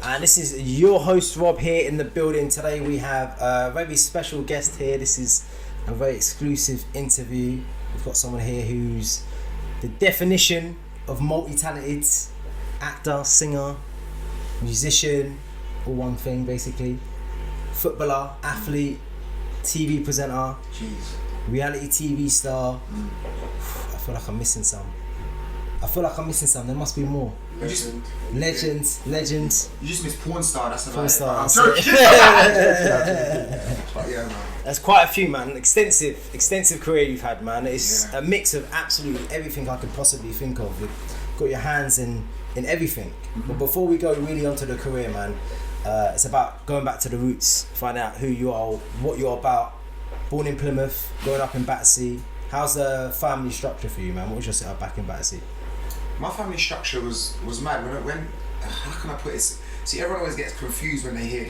And this is your host Rob here in the building. Today we have a very special guest here. This is a very exclusive interview. We've got someone here who's the definition of multi-talented actor, singer, musician, all one thing basically. Footballer, athlete, TV presenter, reality TV star. I feel like I'm missing some. There must be more. Legends. You just missed porn star. That's about porn star. I'm joking. But yeah, man. There's quite a few, man. Extensive career you've had, man. It's a mix of absolutely everything I could possibly think of. You've got your hands in everything. But before we go really onto the career, man, it's about going back to the roots, find out who you are, what you're about. Born in Plymouth, growing up in Battersea. How's the family structure for you, man? What was your setup back in Battersea? My family structure was mad. When how can I put it? See, everyone always gets confused when they hear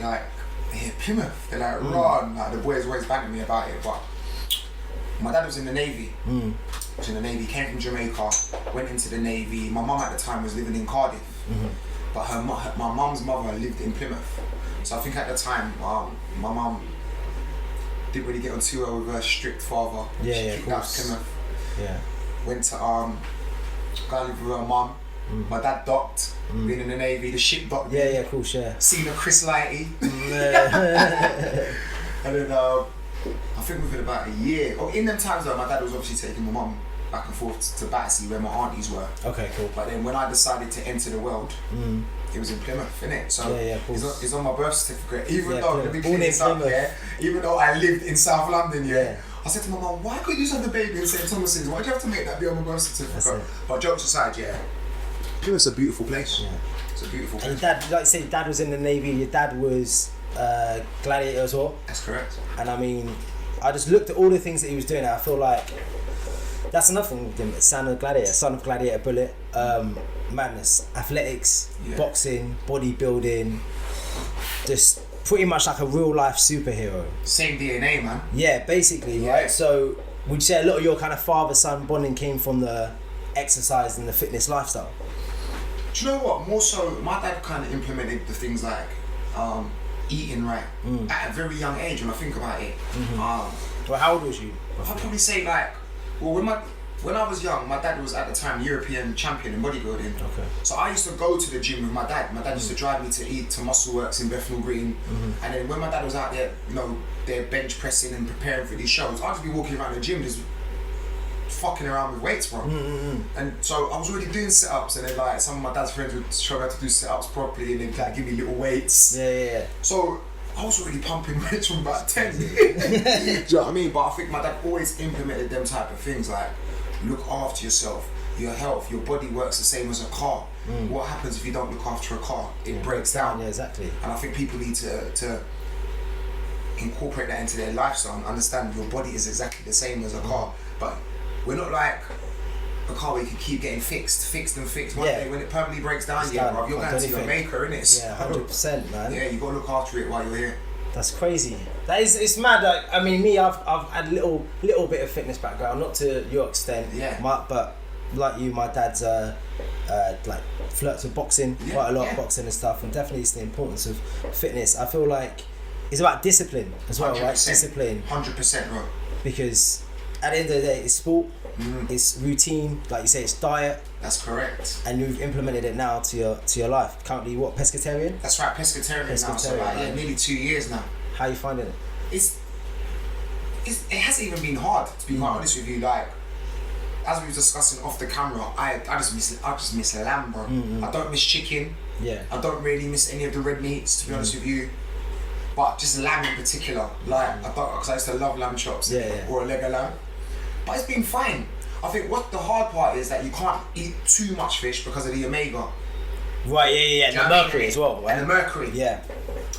Plymouth. They're like, run. Like the boys always banging me about it. But my dad was in the Navy. Was in the Navy. Came from Jamaica. Went into the Navy. My mum at the time was living in Cardiff. But my mum's mother lived in Plymouth. So I think at the time, my mum didn't really get on too well with her strict father. She kicked out Plymouth. Yeah. Went to got to live with her mum. My dad docked, been in the Navy, the ship docked. Yeah, cool, sure. Seen a Chris Lighty. And then I think within about a year, in them times though, my dad was obviously taking my mum back and forth to Battersea where my aunties were. Okay, cool. But then when I decided to enter the world, it was in Plymouth, innit? So cool. It's on my birth certificate. Even though, let me clear this up, even though I lived in South London, I said to my mum, why couldn't you just have the baby in St Thomas's? Why do you have to make that be on my birth certificate? But jokes aside, Plymouth's a beautiful place. Yeah. It's a beautiful place. And your dad, like you said, your dad was in the Navy, your dad was gladiator as well? That's correct. And I mean, I just looked at all the things that he was doing and I feel like that's another thing with him. Son of Gladiator, Bullet, madness, athletics, boxing, bodybuilding, just pretty much like a real life superhero. Same DNA, man. Yeah, basically, right? So would you say a lot of your kind of father-son bonding came from the exercise and the fitness lifestyle? Do you know what? More so, my dad kind of implemented the things like eating right at a very young age when I think about it. Well, how old was you? I'd probably say when I was young, my dad was at the time European champion in bodybuilding. Okay. So I used to go to the gym with my dad. My dad used to drive me to Muscle Works in Bethnal Green. And then when my dad was out there, they're bench pressing and preparing for these shows, I'd just be walking around the gym just fucking around with weights, bro. And so I was already doing sit-ups, and then like some of my dad's friends would show me how to do sit-ups properly, and they'd like give me little weights. Yeah. So I was already pumping weights from about 10. Do you know what I mean? But I think my dad always implemented them type of things like look after yourself, your health, your body works the same as a car. What happens if you don't look after a car? It breaks down. Yeah, exactly. And I think people need to incorporate that into their lifestyle and understand your body is exactly the same as a car. But we're not like a car where you can keep getting fixed. One day when it permanently breaks down, bro, you're going to your maker, innit? Yeah, 100%, man. Yeah, you got to look after it while you're here. That's crazy. It's mad. Like, I mean, me, I've had a little bit of fitness background, not to your extent. Yeah. But like you, my dad's like flirts with boxing quite a lot, boxing and stuff, and definitely it's the importance of fitness. I feel like it's about discipline as well, 100%, right? Discipline. 100%, bro. Because at the end of the day, it's sport, it's routine, like you say, it's diet. That's correct. And you've implemented it now to your life. Currently, what, pescetarian? That's right, pescetarian now. So like, nearly 2 years now. How are you finding it? It hasn't even been hard, to be quite honest with you. Like, as we were discussing off the camera, I just miss lamb, bro. I don't miss chicken. Yeah. I don't really miss any of the red meats, to be honest with you. But just lamb in particular, like because I used to love lamb chops or a leg of lamb. But it's been fine. I think what the hard part is that you can't eat too much fish because of the omega. Right, and the mercury as well, right? And the mercury. Yeah.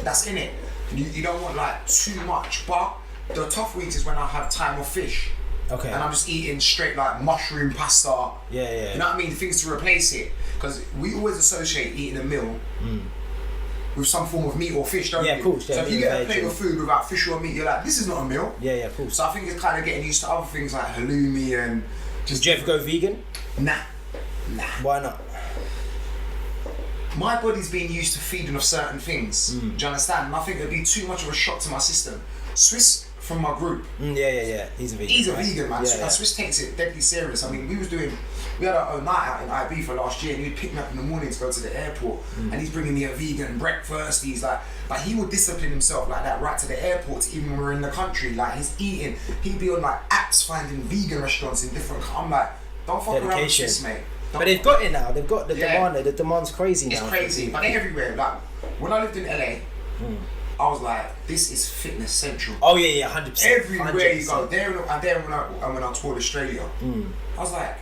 That's in it. You don't want like too much, but the tough weeks is when I have time of fish. Okay. And I'm just eating straight like mushroom pasta. Yeah. You know what I mean? Things to replace it. Because we always associate eating a meal with some form of meat or fish, don't we? Yeah, of course. So if you get a plate of food without fish or meat, you're like, this is not a meal. Yeah, of course. So I think it's kind of getting used to other things like halloumi and just... Did you ever go vegan? Nah. Why not? my body's being used to feeding off certain things. Do you understand? And I think it'd be too much of a shock to my system. Swiss from my group. Yeah. He's a vegan. He's a vegan, man. Yeah. Swiss takes it deadly serious. I mean, we had our own night out in IB for last year, and he'd pick me up in the morning to go to the airport, and he's bringing me a vegan breakfast. He's like he would discipline himself like that right to the airport, even when we're in the country. Like he's eating, he'd be on like apps finding vegan restaurants in different. I'm like, don't fuck around with Swiss, mate. But they've got it now. They've got the demand. The demand's crazy now. It's crazy, but they're everywhere. Like when I lived in LA, I was like, this is fitness central. Oh yeah, 100%. Everywhere 100%. you go, when I toured Australia, I was like,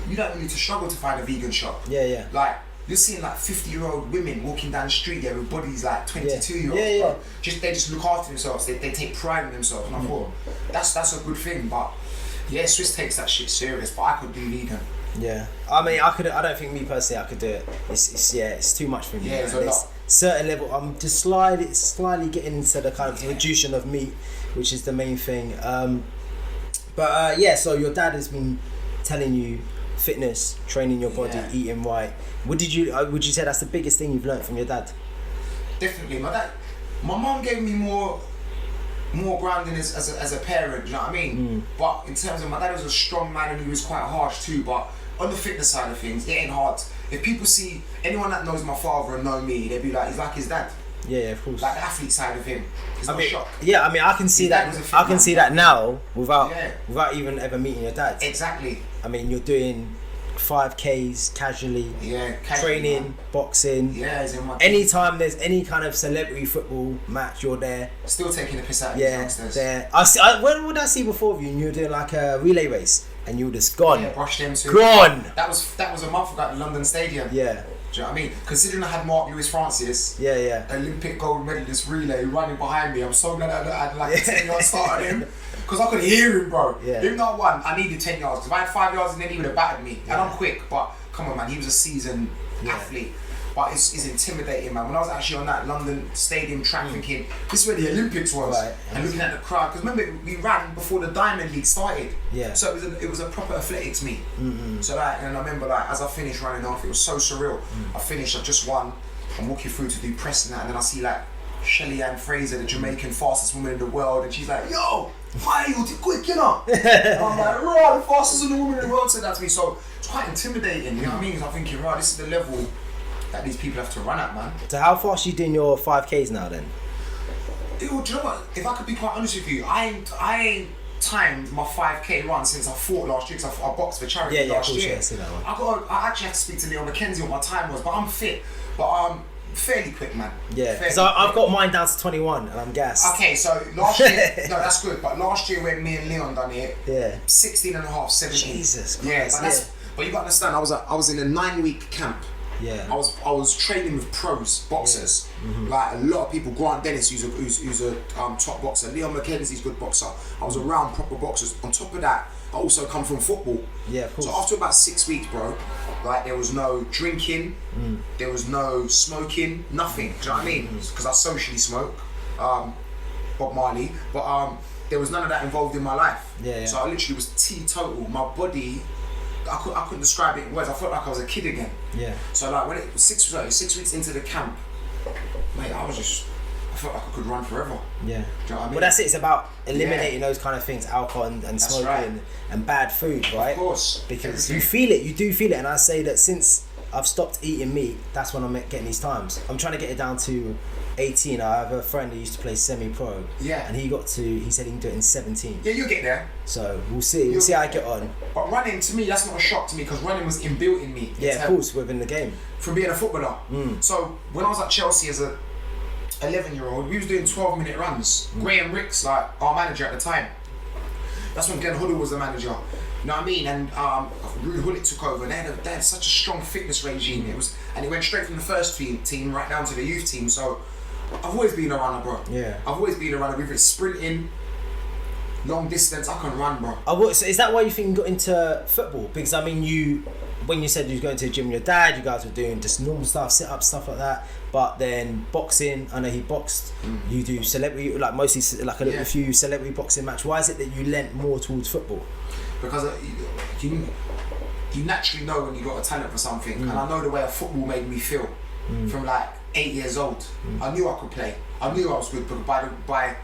you don't need to struggle to find a vegan shop. Yeah. Like you're seeing like 50-year-old women walking down the street there with bodies like 22-year-olds. Yeah. They just look after themselves. They take pride in themselves. And I thought that's a good thing. But yeah, Swiss takes that shit serious. But I could do vegan. Yeah, I mean, I don't think me personally I could do it. It's too much for me. Yeah, it's a lot. Certain level. I'm just slightly getting into the kind of reduction of meat, which is the main thing. So your dad has been telling you fitness, training your body, eating right. Would you say that's the biggest thing you've learned from your dad? Definitely, my mom gave me more grounding as a parent. You know what I mean? But in terms of my dad was a strong man and he was quite harsh too. But on the fitness side of things, it ain't hard. If people see anyone that knows my father and know me, they'd be like, he's like his dad. Yeah, of course. Like the athlete side of him. It's not a shock. Yeah, I mean, I can see that. I can see that now without even ever meeting your dad. Exactly. I mean, you're doing 5Ks casually. Yeah, training, man. Boxing. Yeah, it's in my anytime there's any kind of celebrity football match, you're there. Still taking the piss out of these youngsters. There. When would I see before of you? And you were doing like a relay race, and you were just gone. Yeah, brush them too. Gone. That was a month ago at the London Stadium. Yeah. Do you know what I mean? Considering I had Mark Lewis Francis, Olympic gold medalist relay running behind me, I'm so glad I had like a 10-yard start at him. Because I could hear him, bro. Yeah. Even though I won, I needed 10 yards. Because if I had 5 yards, then he would have battered me. And I'm quick, but come on, man, he was a seasoned athlete. But it's intimidating, man. When I was actually on that London Stadium track thinking, this is where the Olympics was. Right. And looking at the crowd. Because remember, we ran before the Diamond League started. Yeah. So it was a proper athletics meet. So and I remember as I finished running off, it was so surreal. I finished, I just won. I'm walking through to do press and that, and then I see like Shelly Ann Fraser, the Jamaican fastest woman in the world, and she's like, yo, why are you quick, you know? And I'm like, right, the fastest woman in the world said that to me. So it's quite intimidating, you know what I mean? I'm thinking, right, this is the level that these people have to run at, man. So how fast are you doing your 5Ks now then? Do you know what? If I could be quite honest with you, I ain't timed my 5K run since I fought last year, because I boxed for charity last year. Yeah, I see that one. I actually had to speak to Leon McKenzie what my time was, but I'm fit. But fairly quick, man. Yeah, so I've got mine down to 21 and I'm gassed. Okay, so last year, no, that's good, but last year when me and Leon done it, 16 and a half, 17. Jesus Christ. But you got to understand, I was in a 9-week camp. Yeah. I was training with pros, boxers, like a lot of people. Grant Dennis, who's a top boxer. Leon McKenzie's good boxer. I was around proper boxers. On top of that, I also come from football. Yeah, of course. So after about 6 weeks, bro, like there was no drinking, there was no smoking, nothing. Do you know what I mean? Because I socially smoke, Bob Marley, but there was none of that involved in my life. Yeah. So I literally was teetotal. My body, I couldn't describe it in words. I felt like I was a kid again. Yeah. So like when it was 6 weeks into the camp, mate, I felt like I could run forever. Yeah. Do you know what I mean? Well, that's it. It's about eliminating those kind of things, alcohol and smoking and bad food, right? Of course. Because you feel it, you do feel it. And I say that since I've stopped eating meat, that's when I'm getting these times. I'm trying to get it down to 18. I have a friend who used to play semi-pro. Yeah. And he said he can do it in 17. Yeah, you'll get there. So we'll see. We'll see how I get on. But running, to me, that's not a shock to me, because running was inbuilt in me. Yeah, of course, within the game. From being a footballer. So when I was at Chelsea as a 11-year-old, we was doing 12-minute runs. Graham Ricks, like our manager at the time. That's when Glenn Hoddle was the manager. You know what I mean? And Rude Hullet took over, and they had such a strong fitness regime. It went straight from the first team right down to the youth team. So I've always been a runner, bro. Yeah. I've always been a runner. Whether it's sprinting, long distance, I can run, bro. So is that why you think you got into football? Because I mean, when you said you was going to the gym with your dad, you guys were doing just normal stuff, sit-ups, stuff like that. But then boxing, I know he boxed. You do celebrity, like mostly like a few celebrity boxing match. Why is it that you lent more towards football? Because you naturally know when you got a talent for something, and I know the way a football made me feel. from like 8 years old. I knew I could play. I knew I was good by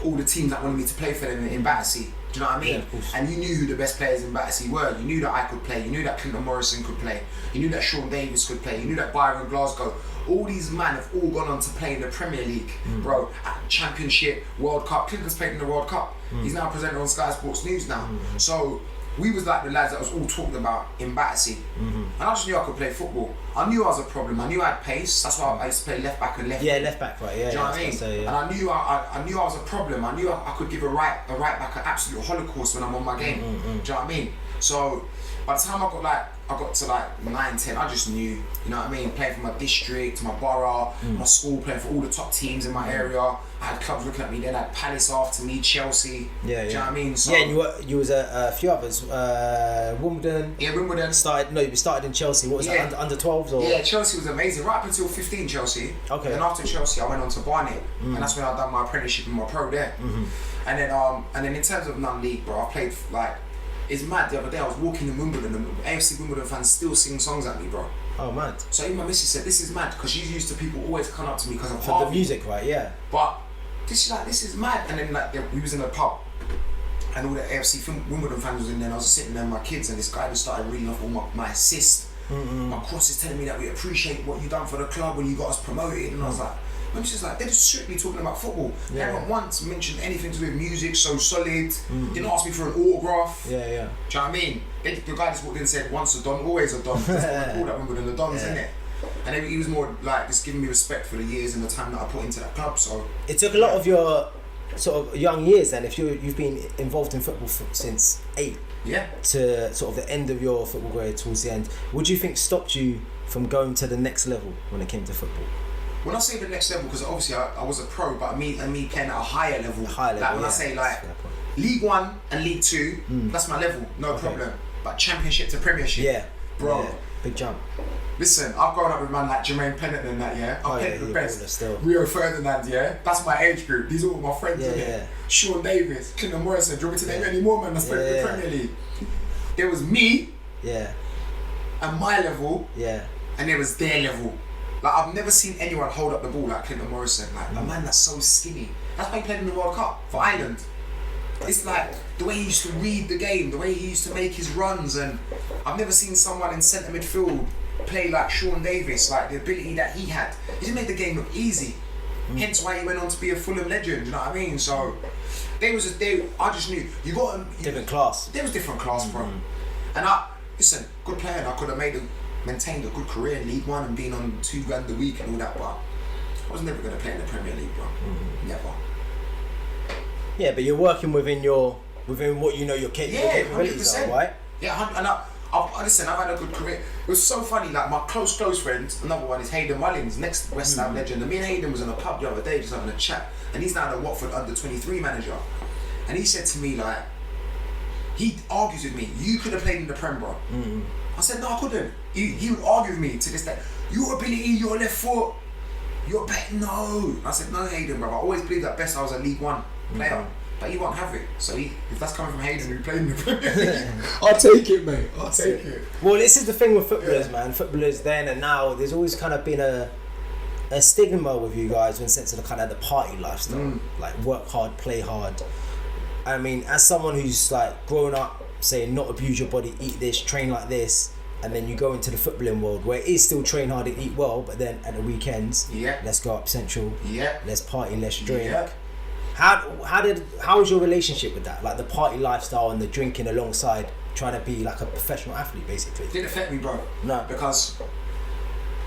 all the teams that wanted me to play for them in Battersea. Do you know what I mean? Yeah, and you knew who the best players in Battersea were. You knew that I could play. You knew that Clinton Morrison could play. You knew that Sean Davis could play. You knew that Byron Glasgow. All these men have all gone on to play in the Premier League, bro. Championship, World Cup. Clinton's played in the World Cup. He's now presented on Sky Sports News now. So we was like the lads that was all talked about in Battersea. And I just knew I could play football. I knew I was a problem. I knew I had pace. That's why I used to play left back and left. Yeah, left back, right. Yeah. Do you know what I mean? Say, And I knew I was a problem. I knew I could give a right back an absolute holocaust when I'm on my game. Do you know what I mean? So by the time I got to like 9, 10, I just knew, you know what I mean? Playing for my district, my borough, my school, playing for all the top teams in my area. I had clubs looking at me then. I had Palace after me, Chelsea. Do you know what I mean? So, yeah, and you was a few others. Wimbledon. Yeah, Wimbledon. You started in Chelsea. What was that, under 12s or? Yeah, Chelsea was amazing. Right up until 15 Chelsea. Okay. Then after Chelsea, I went on to Barnet. And that's when I done my apprenticeship and my pro there. And then in terms of non-league, bro, I played like, it's mad. The other day I was walking in Wimbledon and AFC Wimbledon fans still sing songs at me, bro. Oh, mad. So even my missus said, this is mad, because she's used to people always come up to me because of For Harvey. the music, right? Yeah. But this is mad. And then like we was in a pub and all the AFC Wimbledon fans was in there and I was sitting there with my kids and this guy just started reading off all my assists, my crosses, telling me that we appreciate what you done for the club when you got us promoted. And I was like, my missus like, they're just strictly talking about football. They haven't once mentioned anything to do with music, so solid. Didn't ask me for an autograph. Yeah. Do you know what I mean? The guy just walked in and said, once a Don, always a Don. That's what we call that Wimbledon, the Dons, innit? And then he was more like just giving me respect for the years and the time that I put into that club. So it took a lot of your sort of young years then, if you've been involved in football since 8 to sort of the end of your football career towards the end, what do you think stopped you from going to the next level when it came to football? When I say the next level, because obviously I was a pro, but me playing at a higher level. Like when I say like League 1 and League 2, that's my level, no problem. But Championship to Premiership, bro, big jump. Listen, I've grown up with man like Jermaine Pennant and that, I've played the best. Rio Ferdinand, that's my age group. These are all my friends, Sean Davis, Clinton Morrison. Do you want me to name any more man that's played in the Premier League? There was me, and my level, and there was their level. Like I've never seen anyone hold up the ball like Clinton Morrison, like a man that's so skinny. That's why he played in the World Cup for Ireland. It's like the way he used to read the game, the way he used to make his runs, and I've never seen someone in centre midfield play like Sean Davis, like the ability that he had. He just made the game look easy. Hence why he went on to be a Fulham legend, you know what I mean? So I just knew you got different class. There was different class, bro. And listen, good player, and I could have maintained a good career in League 1 and been on $2,000 a week and all that, but I was never going to play in the Premier League, bro. Never. Yeah, but you're working within what you know your capabilities are, right? Yeah, and listen, I've had a good career. It was so funny, like my close friend, another one is Hayden Mullins, next West Ham legend. And me and Hayden was in a pub the other day just having a chat, and he's now the Watford under-23 manager. And he said to me, like, he argues with me, you could have played in the Prem, bro. I said, no, I couldn't. He would argue with me to this day. Your ability, your left foot, your better. No. I said, no, Hayden, bro. I always believed that best I was a League 1 player. But he won't have it. So if that's coming from Hayden who played in the Premier League, I'll take it, mate. I'll take it. Well, this is the thing with footballers, man. Footballers then and now, there's always kind of been a stigma with you guys in the sense of the kind of the party lifestyle. Like work hard, play hard. I mean, as someone who's like grown up saying not abuse your body, eat this, train like this, and then you go into the footballing world where it is still train hard and eat well, but then at the weekends, let's go up Central, let's party, let's drink. How was your relationship with that? Like the party lifestyle and the drinking alongside trying to be like a professional athlete, basically. It didn't affect me, bro. No. Because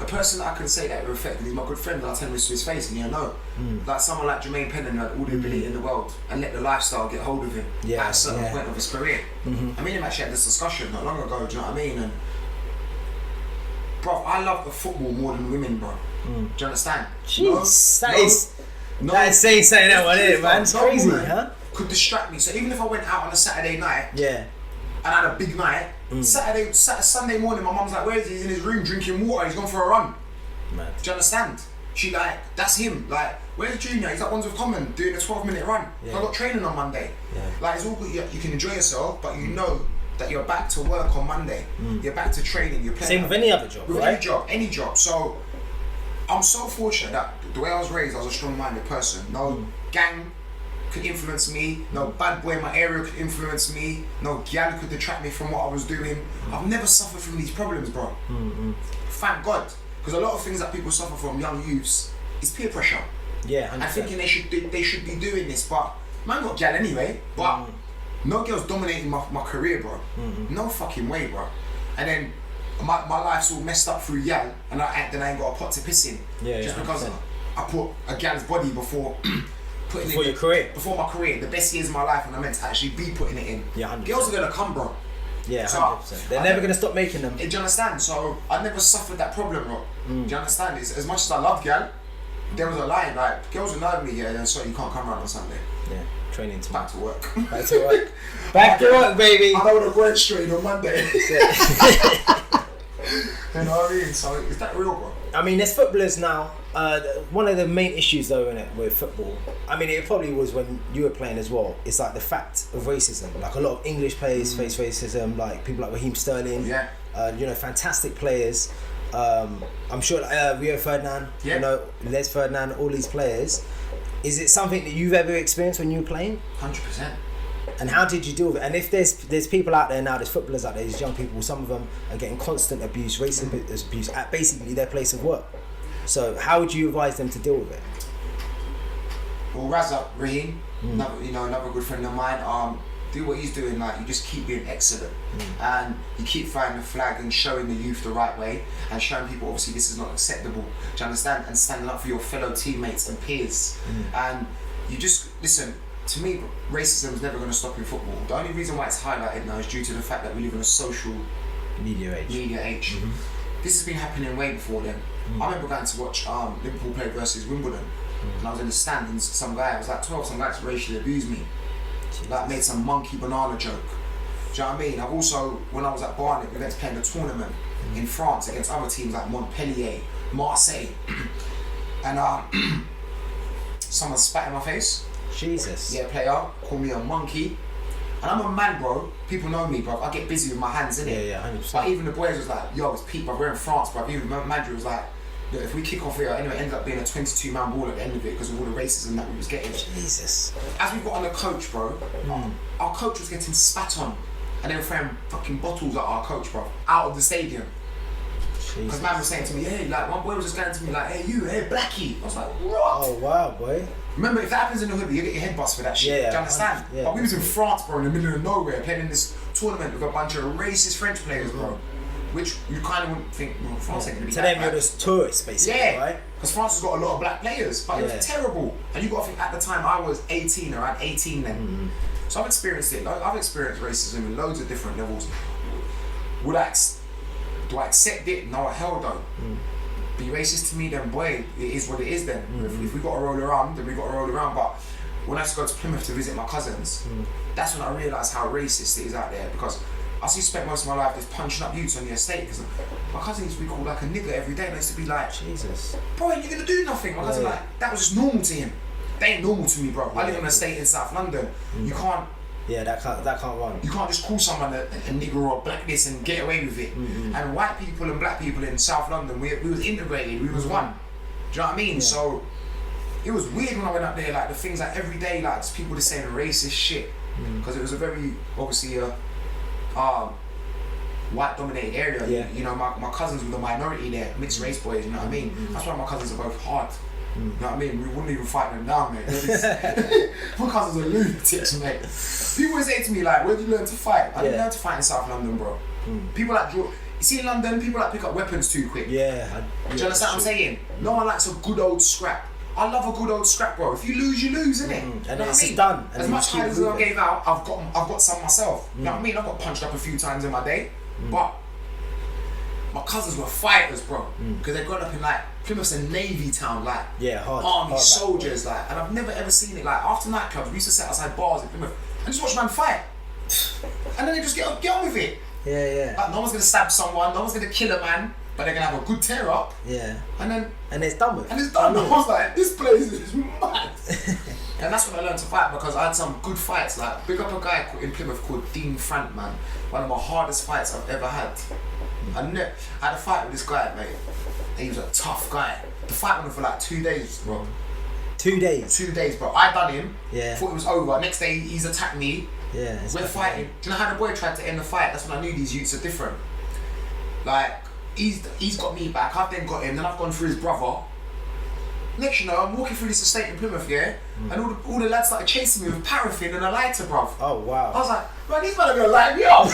a person that I can say that it affected is my good friend. I'll tell him this to his face and he'll know. Like someone like Jermaine Pennant who had all the ability in the world and let the lifestyle get hold of him at a certain point of his career. I mean, him actually had this discussion not long ago, do you know what I mean? And bro, I love the football more than women, bro. Do you understand? Jeez, that is saying something that one, isn't it, man? It's crazy, huh? Could distract me. So even if I went out on a Saturday night, and had a big night, Sunday morning, my mum's like, "Where is he? He's in his room drinking water. He's gone for a run." Mad. Do you understand? She like, that's him. Like, where's Junior? He's at Ones with Common doing a 12-minute run. I got training on Monday. Like, it's all good. You can enjoy yourself, but you know that you're back to work on Monday. You're back to training. You're playing. Same with any other job, with right? any job. So I'm so fortunate that the way I was raised, I was a strong-minded person. No gang could influence me. No bad boy in my area could influence me. No gal could detract me from what I was doing. I've never suffered from these problems, bro. Thank God, because a lot of things that people suffer from, young youths, is peer pressure. Yeah, 100%. And thinking they should be doing this, but man got gal anyway. But no girls dominating my career, bro. No fucking way, bro. And then my life's all messed up through gal, and then I ain't got a pot to piss in. Just because I put a gal's body before putting before in your career. Before my career, the best years of my life, and I meant to actually be putting it in. Yeah, 100%. Girls are gonna come, bro. Yeah, So 100%. They're never gonna stop making them. Do you understand? So I never suffered that problem, bro. Do you understand? It's, as much as I love gal, there was a line like girls would know me, and so you can't come around on Sunday. Yeah, training to Back to work. Back to work. Back to work, baby. I don't want to work straight on Monday. You know what I mean? So is that real, bro? I mean, there's footballers now. One of the main issues, though, in it with football, I mean, it probably was when you were playing as well. It's like the fact of racism. Like a lot of English players face racism. Like people like Raheem Sterling. Yeah. Fantastic players. I'm sure Rio Ferdinand. Yeah. You know, Les Ferdinand. All these players. Is it something that you've ever experienced when you were playing? 100%. And how did you deal with it? And if there's people out there now, there's footballers out there, there's young people, some of them are getting constant abuse, racist abuse at basically their place of work. So how would you advise them to deal with it? Well, Raheem, another good friend of mine, do what he's doing, like you just keep being excellent and you keep flying the flag and showing the youth the right way and showing people obviously this is not acceptable, do you understand? And standing up for your fellow teammates and peers. And you just, listen, to me, racism is never going to stop in football. The only reason why it's highlighted now is due to the fact that we live in a social media age. This has been happening way before then. I remember going to watch Liverpool play versus Wimbledon, and I was in the stand and some guy, I was like 12, some guy to racially abuse me. Like made some monkey banana joke. Do you know what I mean? I've also, when I was at Barnet, we went to play in a tournament in France against other teams like Montpellier, Marseille, and someone spat in my face. Jesus. Yeah, player, call me a monkey. And I'm a man, bro. People know me, bro. I get busy with my hands, innit? Yeah, 100%. But even the boys was like, yo, it's Pete, bro. We're in France, bro. Even Madrid was like, look, if we kick off here, anyway, it ended up being a 22-man ball at the end of it because of all the racism that we was getting. Jesus. As we got on the coach, bro, our coach was getting spat on. And they were throwing fucking bottles at our coach, bro, out of the stadium. Because man was saying to me, hey, like, one boy was just going to me like, hey, Blackie. I was like, what? Oh, wow, boy. Remember, if that happens in the hood, you get your head bust for that shit. Yeah, do you understand? Yeah. But we was in France, bro, in the middle of nowhere, playing in this tournament with a bunch of racist French players, bro. Which you kind of wouldn't think, well, France ain't gonna be to that them, bad. you're just tourists, basically, right? Because France has got a lot of black players, but it was terrible. And you got to think, at the time, I was 18, around 18 then. So I've experienced it. I've experienced racism in loads of different levels. Do I accept it? No, hell no. Be racist to me, then boy, it is what it is then. If we got to roll around, then we got to roll around. But when I used to go to Plymouth to visit my cousins, that's when I realised how racist it is out there, because I used to spend most of my life just punching up youths on the estate, because my cousin used to be called like a nigger every day. They used to be like, Jesus, bro, you're going to do nothing. My cousin like, that was just normal to him. They ain't normal to me, bro. I live on an estate in South London. You can't. Yeah, that can't run. You can't just call someone a nigger or a black this and get away with it. And white people and black people in South London, we was integrated, we was one. Do you know what I mean? So it was weird when I went up there, like the things like every day, like just people just saying racist shit. Because it was a very, obviously white dominated area. Yeah. You know, my cousins were the minority there, mixed race boys, you know what I mean? That's why my cousins are both hard. You know what I mean? We wouldn't even fight them down, mate. My cousins are lunatics, mate. People always say to me, like, where'd you learn to fight? I didn't learn to fight in South London, bro. People like you see in London, people like pick up weapons too quick. Do you understand what I'm saying? No one likes a good old scrap. I love a good old scrap, bro. If you lose, innit? And you know it's just done. As much time as I gave out, I've got some myself. You know what I mean? I got punched up a few times in my day, but my cousins were fighters, bro. Because they got up in like Plymouth's a navy town, like army soldiers, like, and I've never ever seen it. Like after nightclubs, we used to sit outside bars in Plymouth and just watch man fight, and then they just get on with it. Like no one's gonna stab someone, no one's gonna kill a man, but they're gonna have a good tear up. And then it's done with. And it's done. I was like, this place is mad. And that's when I learned to fight, because I had some good fights. Like, big up a guy in Plymouth called Dean Frank, man. One of my hardest fights I've ever had. I had a fight with this guy, mate. He was a tough guy. The fight went for like 2 days, bro. 2 days? 2 days, bro. I done him. Yeah. Thought it was over. Next day, he's attacked me. Yeah. We're fighting. Do you know how the boy tried to end the fight? That's when I knew these youths are different. Like, he's got me back. I've then got him. Then I've gone through his brother. Next, you know, I'm walking through this estate in Plymouth, yeah, and all the lads started chasing me with paraffin and a lighter, bruv. Oh, wow. I was like, man, these men are gonna light me up.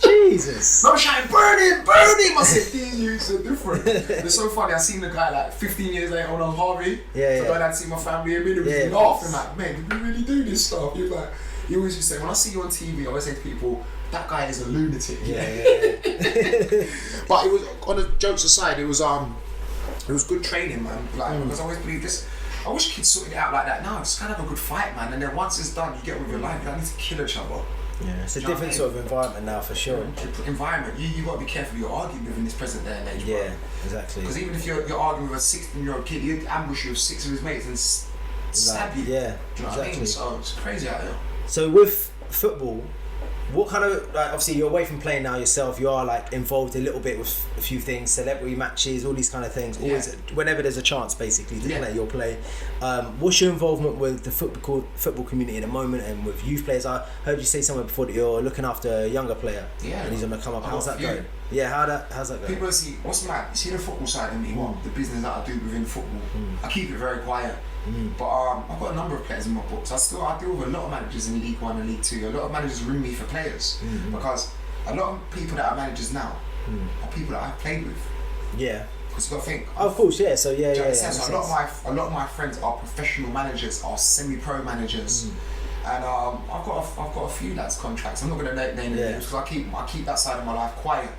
Jesus. I was shouting, burn him, burn him. I said, these youths are different. It's so funny. I seen the guy like 15 years later on Harvey. Yeah, so going out to see my family. I mean, it was laughing like, man, did we really do this stuff? He was like, he always used to say, when I see you on TV, I always say to people, that guy is a lunatic. Yeah. But it was, on the jokes aside, it was good training, man. Like, because I always believe this. I wish kids sorted it out like that now. Just kind of have a good fight, man. And then once it's done, you get with your life. You don't need to kill each other. Yeah, it's a different sort of environment now, for sure. Environment. You got to be careful you're arguing with in this present day and age. Yeah, bro. exactly. Because even if you're arguing with a 16-year-old kid, he'd ambush you with 6 of his mates and stab you. Yeah, do you know what I mean? So it's crazy out there. So with football, what kind of, like, obviously you're away from playing now yourself, you are like involved a little bit with a few things, celebrity matches, all these kind of things, always, whenever there's a chance basically to play, you'll play. What's your involvement with the football community at the moment and with youth players? I heard you say somewhere before that you're looking after a younger player, and he's going to come up. How's that going? Yeah, how's that going? People see, what's mad, you see the football side of me, the business that I do within football, I keep it very quiet. But I've got a number of players in my books. I deal with a lot of managers in League 1 and League 2. A lot of managers ring me for players because a lot of people that are managers now are people that I've played with. Yeah. Because you got to think. Oh, of course, yeah. So yeah. So a lot of my friends are professional managers, are semi-pro managers, and I've got a few lads contracts. I'm not going to name the names because I keep that side of my life quiet.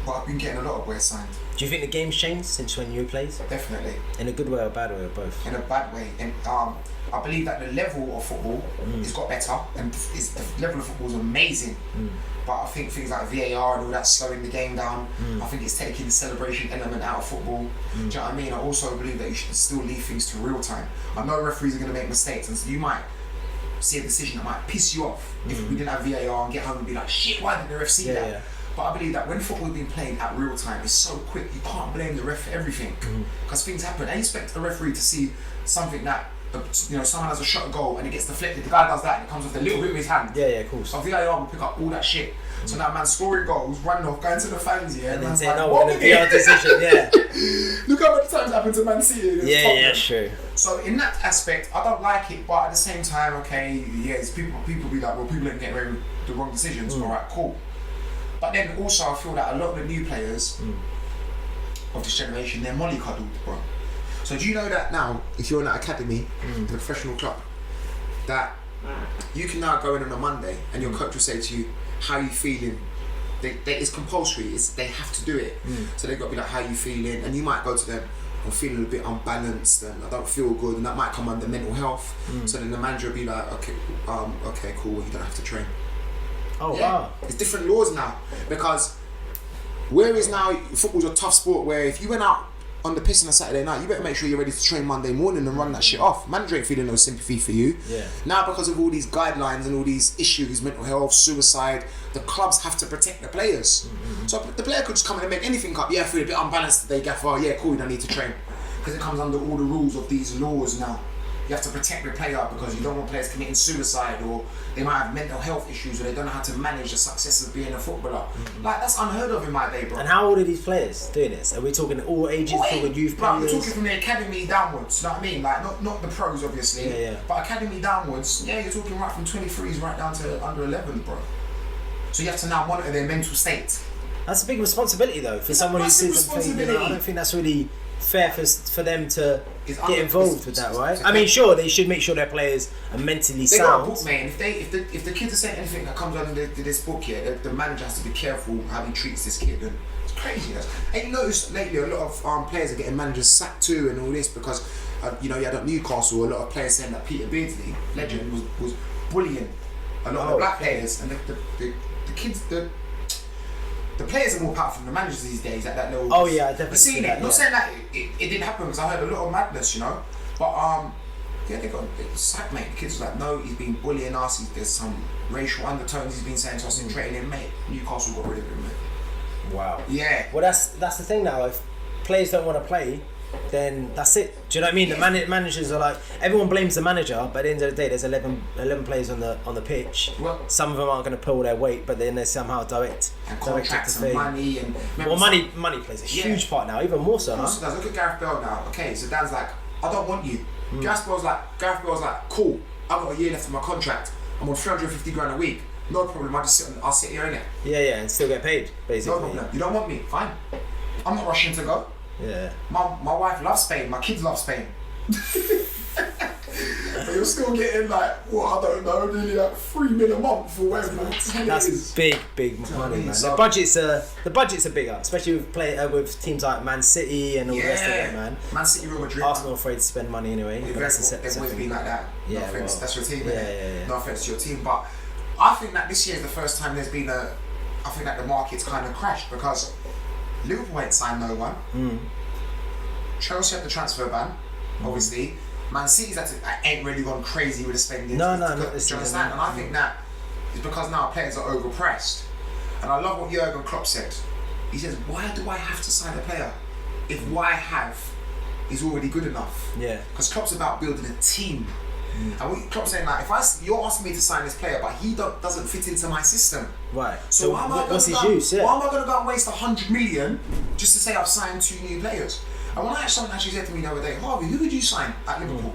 But I've been getting a lot of boys signed. Do you think the game's changed since when you played? Definitely. In a good way or a bad way, or both? In a bad way. And I believe that the level of football has got better, and the level of football is amazing. But I think things like VAR and all that slowing the game down. I think it's taking the celebration element out of football. Do you know what I mean? I also believe that you should still leave things to real time. I know referees are going to make mistakes, and so you might see a decision that might piss you off if we didn't have VAR and get home and be like, shit, why didn't the ref see that? Yeah. But I believe that when football is being played at real time, it's so quick, you can't blame the ref for everything. Because things happen. I expect a referee to see something that, someone has a shot at goal and it gets deflected, the guy does that and it comes off a little bit with his hand. Yeah, of course. So VAR will pick up all that shit. So now man scoring goals, running off, going to the fans, and then saying, no, we're going to VR decision, Look how many times happened to Man City. Yeah, sure. So in that aspect, I don't like it, but at the same time, it's people be like, well, people ain't getting away with the wrong decisions. Alright, cool. But then also I feel that a lot of the new players of this generation, they're mollycoddled, bro. So do you know that now, if you're in that academy, the professional club, that you can now go in on a Monday and your coach will say to you, how are you feeling? It's compulsory, they have to do it. So they've got to be like, how are you feeling? And you might go to them, I'm feeling a bit unbalanced and I don't feel good, and that might come under mental health. So then the manager will be like, okay, cool, well, you don't have to train. Oh wow! It's different laws now, because whereas now football's a tough sport where if you went out on the piss on a Saturday night, you better make sure you're ready to train Monday morning and run that shit off. Manager ain't feeling no sympathy for you. Yeah. Now because of all these guidelines and all these issues, mental health, suicide, the clubs have to protect the players. So the player could just come in and make anything up. Yeah, I feel a bit unbalanced today, gaffer. Yeah, cool, you don't need to train. Because it comes under all the rules of these laws now. You have to protect the player because you don't want players committing suicide, or they might have mental health issues, or they don't know how to manage the success of being a footballer. Like, that's unheard of in my day, bro. And how old are these players doing this? Are we talking all ages, talking youth players? We're talking from the academy downwards, you know what I mean? Like, not the pros, obviously, but academy downwards, you're talking right from 23s right down to under 11, bro. So you have to now monitor their mental state. That's a big responsibility, though, for someone who sits and plays. I don't think that's really fair for them to get involved with that, right? I mean, sure, they should make sure their players are mentally sound. They got a book, man. If the kids are saying anything that comes under this book here, the manager has to be careful how he treats this kid. And it's crazy. And you notice lately a lot of players are getting managers sacked too, and all this because you had at Newcastle a lot of players saying that Peter Beardsley, legend, was bullying a lot of the black players, and the kids. The players are more powerful than the managers these days at that level. Oh yeah, I definitely see that. Not saying that it didn't happen, because I heard a lot of madness, but Yeah, they got sacked, mate. The kids was like, no, he's been bullying us. There's some racial undertones he's been saying to us in training, mate. Newcastle got rid of him, mate. Wow. Yeah. Well, that's the thing now. If players don't want to play, then that's it. Do you know what I mean? Yeah. The managers are like, everyone blames the manager, but at the end of the day, there's 11 players on the pitch. Well, some of them aren't going to pull their weight, but then they somehow direct contracts and money and money plays a huge part now, even more so. Also does. Look at Gareth Bale now. Okay, so Dan's like, I don't want you. Gareth Bale's like, cool. I've got a year left of my contract. I'm on 350 grand a week. No problem. I'll sit here in it. Yeah, and still get paid, basically. No problem. You don't want me? Fine. I'm not rushing to go. Yeah. My wife loves Spain. My kids love Spain. But you're still getting like, I don't know, nearly like $3 million a month or whatever. That's big money, man. So, the budgets are bigger, especially with teams like Man City and all the rest of it, man. Man City, Real Madrid. Arsenal are afraid to spend money anyway. They've always been like that. Yeah, no offense, that's your team. Yeah. No offense to your team, but I think that this year is the first time there's been I think that the market's kind of crashed because Liverpool ain't signed no one. Chelsea had the transfer ban, obviously. Man City's ain't really gone crazy with the spending. No, do you understand? And I think that is because now players are overpressed. And I love what Jurgen Klopp said. He says, why do I have to sign a player if what I have is already good enough? Yeah. Because Klopp's about building a team. And what Klopp's saying, like, you're asking me to sign this player, but he doesn't fit into my system. Right. So what's his use? Yeah. Why am I going to go and waste 100 million just to say I've signed 2 new players? And when someone actually said to me the other day, Harvey, who would you sign at Liverpool?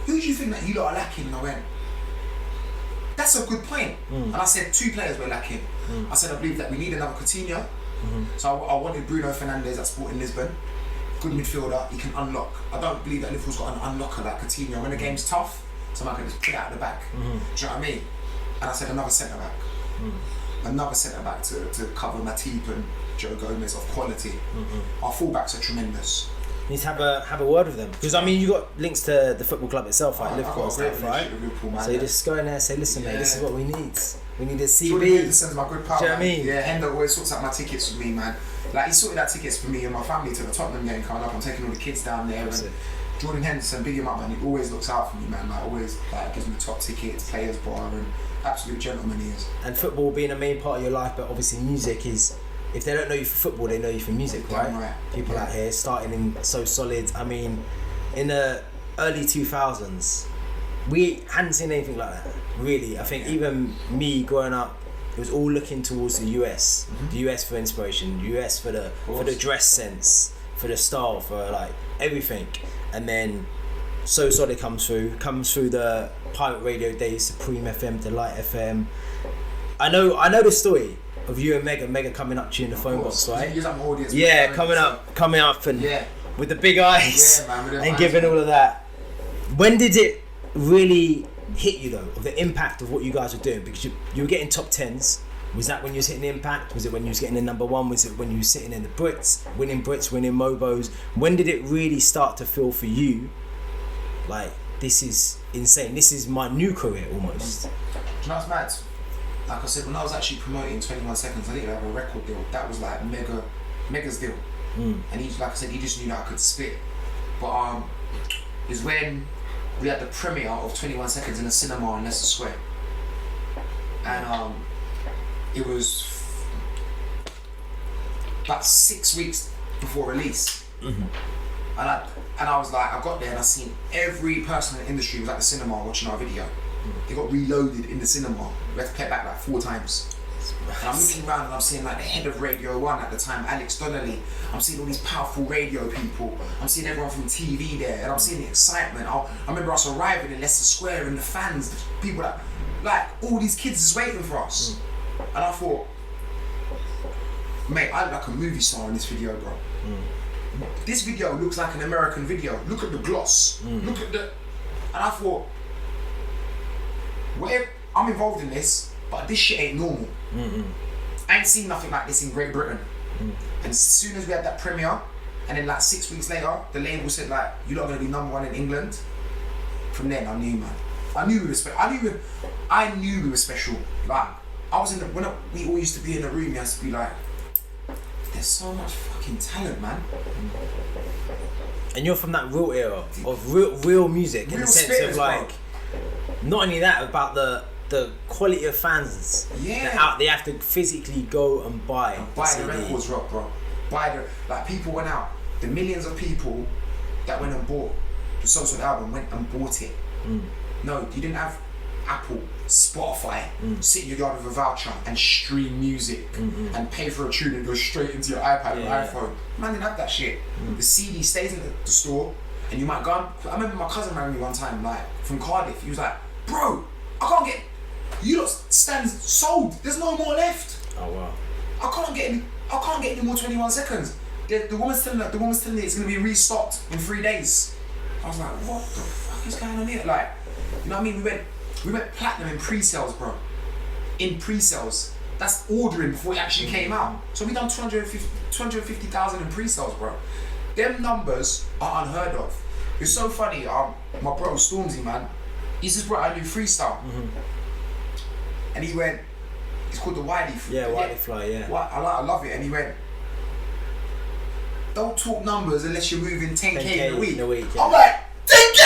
Who do you think that you lot are lacking? And I went, that's a good point. And I said 2 players were lacking. I said I believe that we need another Coutinho. So I wanted Bruno Fernandes at Sporting Lisbon. Good midfielder, he can unlock. I don't believe that Liverpool's got an unlocker like Coutinho. When the game's tough, someone can just put it out of the back. Do you know what I mean? And I said another centre back. Another centre back to cover Matip and Joe Gomez of quality. Our fullbacks are tremendous. You need to have a word with them, because I mean you got links to the football club itself, like Liverpool and stuff, right? So you just go in there and say, listen, mate, this is what we need. We need a CB. Jordan Henderson's my good pal. Do you know what I mean? Yeah, Hendo always sorts out my tickets with me, man. Like he sorted out tickets for me and my family to the Tottenham game coming up. I'm taking all the kids down there. And Jordan Henderson, big him up, man. He always looks out for me, man. Like always, like gives me top tickets, players bar, and absolute gentleman he is. And football being a main part of your life, but obviously music is. If they don't know you for football, they know you for music, right? People out here starting in So Solid. I mean, in the early 2000s, we hadn't seen anything like that. Really, I think even me growing up, it was all looking towards the US. The US for inspiration, the US for the dress sense, for the style, for like everything. And then So Solid comes through the pirate radio days, Supreme FM, Delight FM. I know the story of you and Mega coming up to you in the phone box, right? Yeah, coming up and with the big eyes and giving all of that. When did it really hit you though, of the impact of what you guys were doing? Because you were getting top 10s. Was that when you was hitting the impact? Was it when you was getting the number 1? Was it when you were sitting in the Brits, winning Mobos? When did it really start to feel for you like, this is insane, this is my new career almost? Do you know what's mad? Like I said, when I was actually promoting 21 Seconds, I didn't have a record deal. That was like Mega's deal. And he, like I said, he just knew that I could spit. But is when we had the premiere of 21 Seconds in a cinema in Leicester Square. And it was about 6 weeks before release. And I was like, I got there and I seen every person in the industry was at the cinema watching our video. It got reloaded in the cinema. We had to play it back like 4 times. And I'm looking around and I'm seeing like the head of Radio 1 at the time, Alex Donnelly. I'm seeing all these powerful radio people. I'm seeing everyone from TV there, and I'm seeing the excitement. I remember us arriving in Leicester Square and the fans, the people that, like, all these kids is waiting for us. And I thought, mate, I look like a movie star in this video, bro. This video looks like an American video. Look at the gloss. Look at the... And I thought, I'm involved in this, but this shit ain't normal. I ain't seen nothing like this in Great Britain. And as soon as we had that premiere, and then like 6 weeks later, the label said like, you're not gonna be number 1 in England. From then I knew, man. I knew we were special. I knew we were special. Like, I was when we all used to be in the room, we used to be like, there's so much fucking talent, man. And you're from that real era of real music, in the sense of like, not only that, about the quality of fans. Yeah. They have to physically go and buy the records, Rob, bro. Like, people went out. The millions of people that went and bought the Social album went and bought it. No, you didn't have Apple, Spotify, sit in your yard with a voucher and stream music and pay for a tune and go straight into your iPad or iPhone. Man didn't have that shit. The CD stays in the store and you might go. I remember my cousin rang me one time, like from Cardiff. He was like, "Bro, I can't get you lot stands sold. There's no more left. Oh wow. I can't get any more 21 seconds. The woman's telling me it's gonna be restocked in 3 days." I was like, what the fuck is going on here? Like, you know what I mean? We went platinum in pre-sales, bro. In pre-sales. That's ordering before it actually came out. So we done 250,000 in pre-sales, bro. Them numbers are unheard of. It's so funny. My bro Stormzy, man, he's just brought out a new freestyle. And he went, it's called the Wiley Fly. Yeah, Wiley Fly, yeah. I love it. And he went, don't talk numbers unless you're moving 10k in a week. Yeah. I'm like, 10k!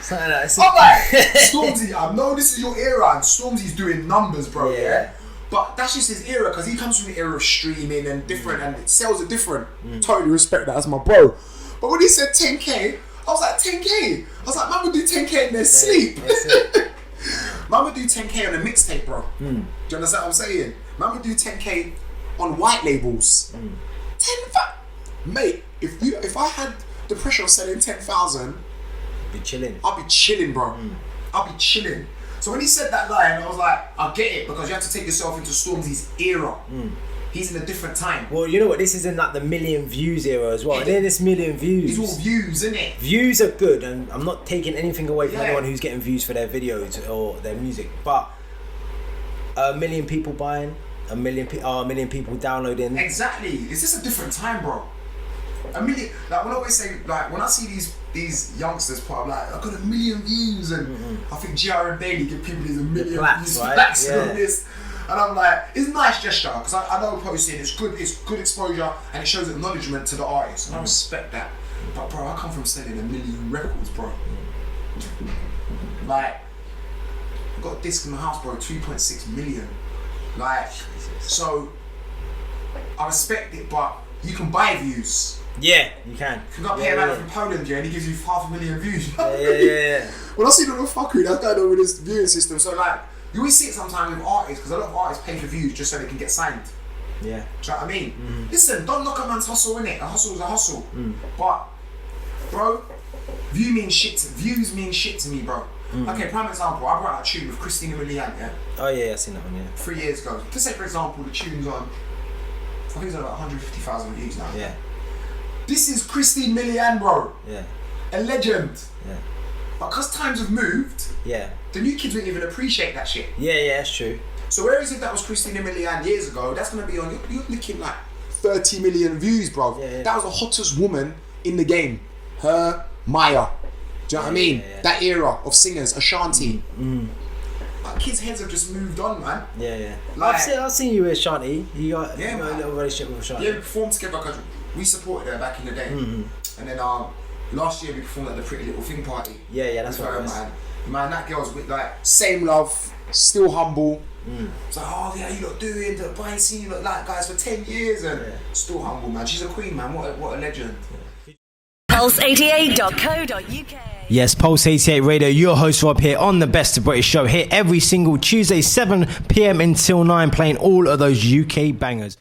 Something like that. I'm like, Stormzy, I know this is your era and Stormzy's doing numbers, bro, yeah? But that's just his era, because he comes from the era of streaming and different, and sales are different. Totally respect that, that's my bro. But when he said 10k, I was like, 10k? I was like, man would do 10k in their sleep. Man would do 10k on a mixtape, bro. Do you understand what I'm saying? Man would do 10k on white labels. 10,000, mate. If I had the pressure of selling 10,000, be chilling. I'll be chilling, bro. I'll be chilling. So when he said that line, I was like, I get it, because you have to take yourself into Stormzy's era. He's in a different time. Well, you know what? This is in like the million views era as well. And in this million views, it's all views, isn't it? Views are good, and I'm not taking anything away from anyone who's getting views for their videos or their music. But a million people buying, a million people downloading. Exactly. It's just a different time, bro. A million. Like when I always say, like when I see these youngsters put up, like, I've got a million views, and I think GR and Bailey give people these a million views, plaques on this. And I'm like, it's a nice gesture, because I know posting, it's good exposure, and it shows acknowledgement to the artist, and I respect that. But bro, I come from selling a million records, bro. Like, I got a disc in my house, bro, 2.6 million. Like, so I respect it, but you can buy views. Yeah, you can. You can go pay a man from Poland, and he gives you 500,000 views. Yeah. When I see the little fuckery that's going on with this viewing system, so like, you always see it sometimes with artists, because a lot of artists pay for views just so they can get signed. Yeah. Do you know what I mean? Listen, don't knock a man's hustle, innit? A hustle is a hustle. But, bro, views mean shit to me, bro. Okay, prime example, I brought out a tune with Christina Milian, yeah? Oh yeah, I've seen that one, yeah. 3 years ago. Let's say, for example, the tune's on, I think it's on about 150,000 views now. Yeah. This is Christine Milian, bro. Yeah. A legend. Yeah. But because times have moved, the new kids won't even appreciate that shit. Yeah, that's true. So whereas if that was Christina Milian years ago, that's gonna be on, you're looking like 30 million views, bro. Yeah. That was the hottest woman in the game. Her, Maya. Do you know what I mean? Yeah. That era of singers, Ashanti. Like, kids' heads have just moved on, man. Yeah. Like, I've seen you with Ashanti. You got a little relationship with Ashanti. Yeah, we performed together because we supported her back in the day. And then last year we performed at the Pretty Little Thing party. Yeah, that's what it was. Man, that girl's with, like, same love, still humble. It's like, oh yeah, you lot doing, but I ain't seen you lot like guys for 10 years, and still humble, man. She's a queen, man. What a legend. Pulse88.co.uk. Yes, Pulse 88 Radio, your host Rob here on the Best of British show, here every single Tuesday 7 PM until 9, playing all of those UK bangers.